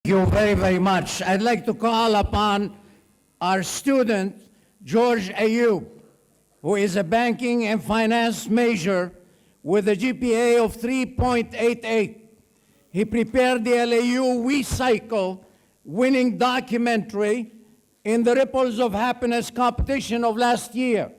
Thank you very, very much. I'd like to call upon our student, George Ayoub, who is a banking and finance major with a GPA of 3.88. He prepared the LAU We Cycle winning documentary in the Ripples of Happiness competition of last year,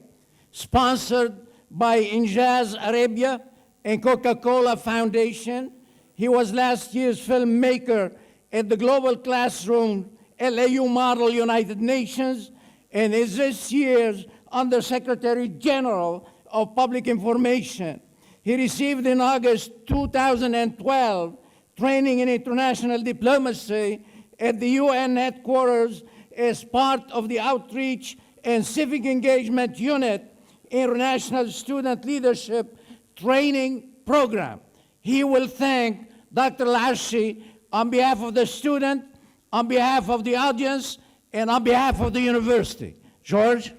sponsored by Injaz Arabia and Coca-Cola Foundation. He was last year's filmmaker at the Global Classroom LAU Model United Nations and is this year's Undersecretary General of Public Information. He received in August 2012 training in international diplomacy at the UN headquarters as part of the Outreach and Civic Engagement Unit International Student Leadership Training Program. He will thank Dr. Elachi on behalf of the student, on behalf of the audience, and on behalf of the university. George?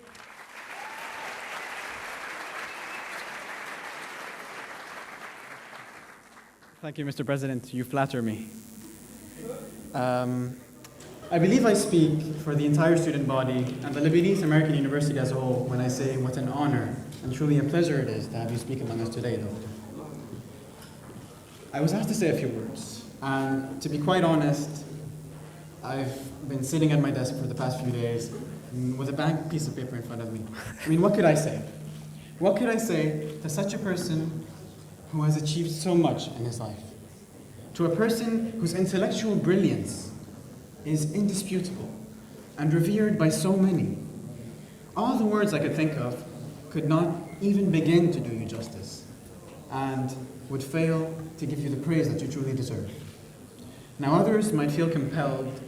Thank you, Mr. President. You flatter me. I believe I speak for the entire student body and the Lebanese American University as a whole when I say what an honor and truly a pleasure it is to have you speak among us today, Doctor. I was asked to say a few words, and to be quite honest, I've been sitting at my desk for the past few days with a blank piece of paper in front of me. I mean, what could I say? What could I say to such a person who has achieved so much in his life? To a person whose intellectual brilliance is indisputable and revered by so many. All the words I could think of could not even begin to do you justice and would fail to give you the praise that you truly deserve. Now others might feel compelled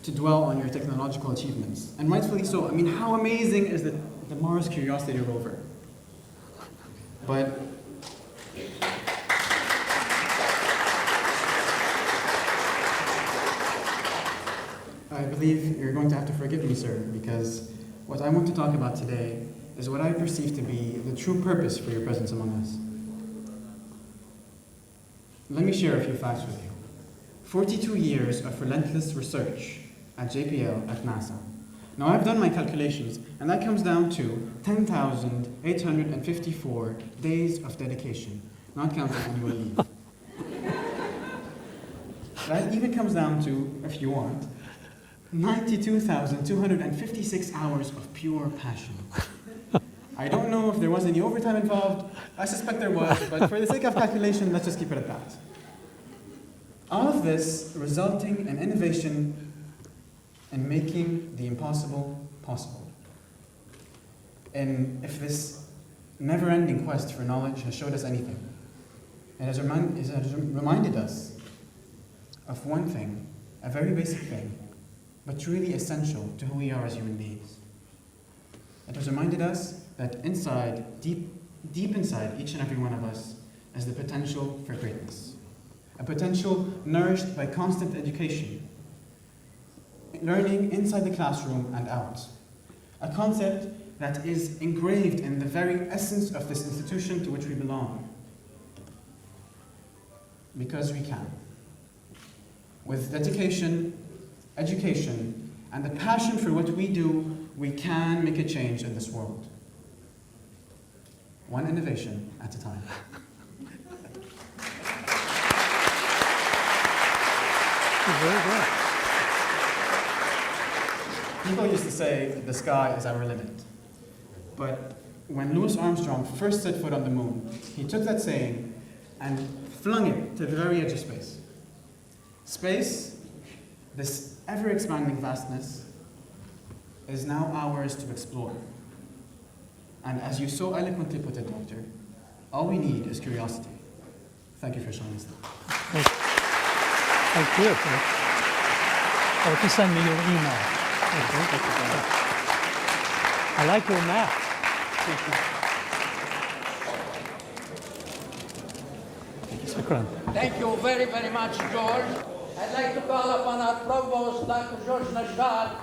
to dwell on your technological achievements, and rightfully so. I mean, how amazing is the Mars Curiosity rover? But I believe you're going to have to forgive me, sir, because what I want to talk about today is what I perceive to be the true purpose for your presence among us. Let me share a few facts with you. 42 years of relentless research at JPL at NASA. Now I've done my calculations, and that comes down to 10,854 days of dedication, not counting annual leave. That even comes down to, if you want, 92,256 hours of pure passion. I don't know if there was any overtime involved. I suspect there was, but for the sake of calculation, let's just keep it at that. All of this resulting in innovation and making the impossible possible. And if this never-ending quest for knowledge has showed us anything, it has reminded us of one thing, a very basic thing, but truly essential to who we are as human beings. It has reminded us that inside, deep inside each and every one of us is the potential for greatness. A potential nourished by constant education, learning inside the classroom and out. A concept that is engraved in the very essence of this institution to which we belong. Because we can. With dedication, education, and the passion for what we do, we can make a change in this world. One innovation at a time. Very good. People used to say the sky is our limit. But when Louis Armstrong first set foot on the moon, he took that saying and flung it to the very edge of space. Space, this ever-expanding vastness, is now ours to explore. And as you so eloquently put it, Doctor, all we need is curiosity. Thank you for showing us that. Thank you. Oh, just send me your email. I like your map. Thank you very, very much, George. I'd like to call upon our provost, Dr. George Najjar,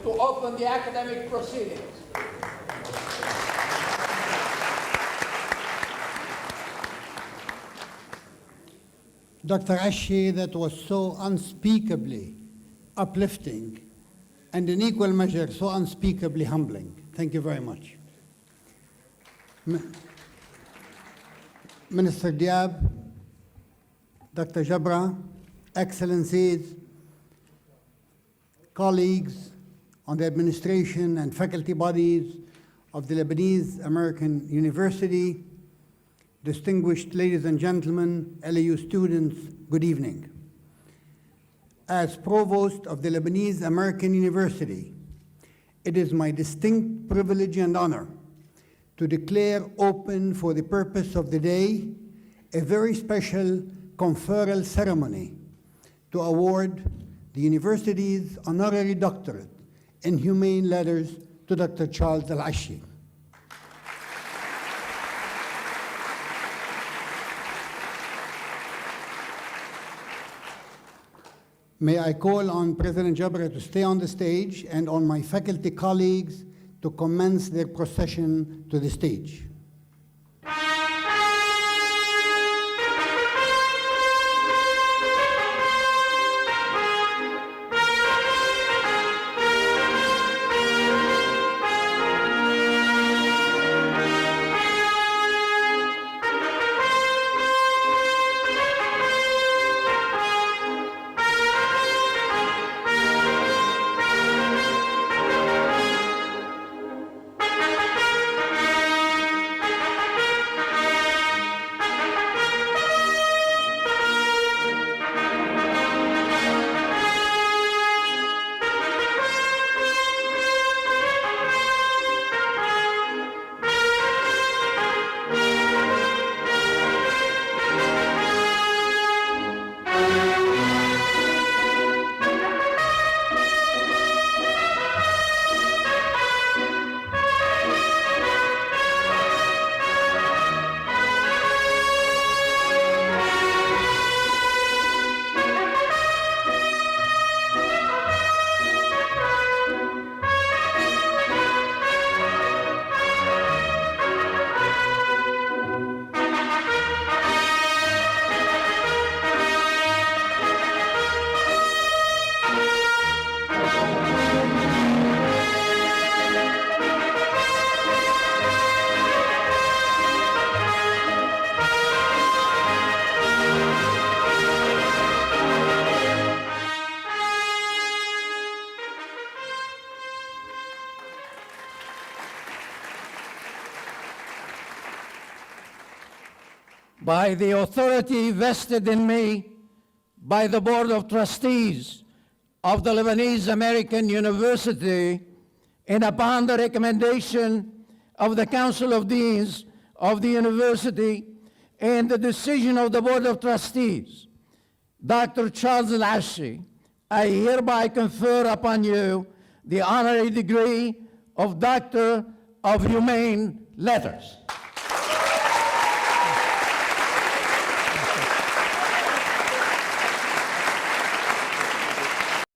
to open the academic proceedings. Dr. Ashi, that was so unspeakably uplifting and in equal measure so unspeakably humbling. Thank you very much. Minister Diab, Dr. Jabra, Excellencies, colleagues on the administration and faculty bodies of the Lebanese American University, distinguished ladies and gentlemen, LAU students, good evening. As Provost of the Lebanese American University, it is my distinct privilege and honor to declare open for the purpose of the day a very special conferral ceremony to award the university's honorary doctorate in humane letters to Dr. Charles Elachi. May I call on President Jabra to stay on the stage and on my faculty colleagues to commence their procession to the stage. By the authority vested in me by the Board of Trustees of the Lebanese American University, and upon the recommendation of the Council of Deans of the University and the decision of the Board of Trustees, Dr. Charles Elachi, I hereby confer upon you the honorary degree of Doctor of Humane Letters.